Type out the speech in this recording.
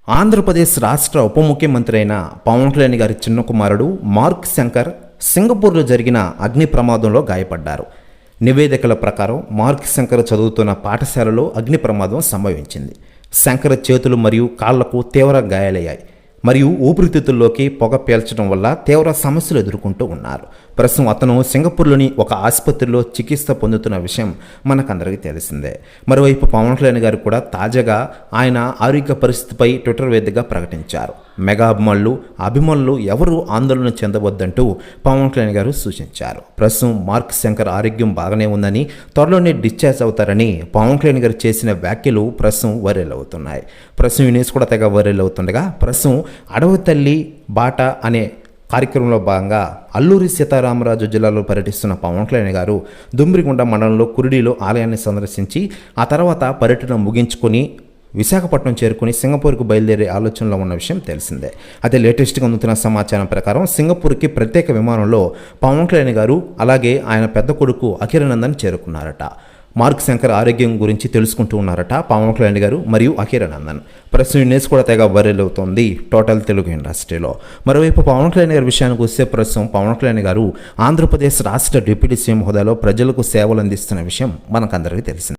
ఆంధ్రప్రదేశ్ రాష్ట్ర ఉప ముఖ్యమంత్రి అయిన పవన్ కళ్యాణ్ గారి చిన్న కుమారుడు మార్క్ శంకర్ సింగపూర్లో జరిగిన అగ్ని ప్రమాదంలో గాయపడ్డారు. నివేదికల ప్రకారం మార్క్ శంకర్ చదువుతున్న పాఠశాలలో అగ్ని ప్రమాదం సంభవించింది. శంకర్ చేతులు మరియు కాళ్లకు తీవ్ర గాయాలయ్యాయి మరియు ఊపిరితిత్తుల్లోకి పొగ పీల్చడం వల్ల తీవ్ర సమస్యలు ఎదుర్కొంటూ ఉన్నారు. ప్రస్తుతం అతను సింగపూర్లోని ఒక ఆసుపత్రిలో చికిత్స పొందుతున్న విషయం మనకందరికీ తెలిసిందే. మరోవైపు పవన్ కళ్యాణ్ గారు కూడా తాజాగా ఆయన ఆరోగ్య పరిస్థితిపై ట్విట్టర్ వేదికగా ప్రకటించారు. మెగా అభిమానులు ఎవరూ ఆందోళన చెందవద్దంటూ పవన్ కళ్యాణ్ గారు సూచించారు. ప్రస్తుతం మార్క్ శంకర్ ఆరోగ్యం బాగానే ఉందని, త్వరలోనే డిశ్చార్జ్ అవుతారని పవన్ కళ్యాణ్ గారు చేసిన వ్యాఖ్యలు ప్రస్తుతం వైరల్ అవుతున్నాయి. ప్రస్తుతం ఈ న్యూస్ కూడా తెగ వైరల్ అవుతుండగా, ప్రస్తుతం అడవి తల్లి బాట అనే కార్యక్రమంలో భాగంగా అల్లూరి సీతారామరాజు జిల్లాలో పర్యటిస్తున్న పవన్ కళ్యాణ్ గారు దుమ్రిగుండ మండలంలో కురిడిలో ఆలయాన్ని సందర్శించి ఆ తర్వాత పర్యటన ముగించుకొని విశాఖపట్నం చేరుకుని సింగపూర్కు బయలుదేరే ఆలోచనలో ఉన్న విషయం తెలిసిందే. అయితే లేటెస్ట్గా అందుతున్న సమాచారం ప్రకారం సింగపూర్కి ప్రత్యేక విమానంలో పవన్ కళ్యాణ్ గారు అలాగే ఆయన పెద్ద కొడుకు అఖిరానందన్ చేరుకున్నారట. మార్క్ శంకర్ ఆరోగ్యం గురించి తెలుసుకుంటూ ఉన్నారట పవన్ కళ్యాణ్ గారు మరియు అఖిరానందన్. ప్రస్తుతం న్యూస్ కూడా తెగ వైరల్ అవుతోంది టోటల్ తెలుగు ఇండస్ట్రీలో. మరోవైపు పవన్ కళ్యాణ్ గారి విషయానికి వస్తే, ప్రస్తుతం పవన్ కళ్యాణ్ గారు ఆంధ్రప్రదేశ్ రాష్ట్ర డిప్యూటీ సీఎం హోదాలో ప్రజలకు సేవలు అందిస్తున్న విషయం మనకందరికీ తెలిసింది.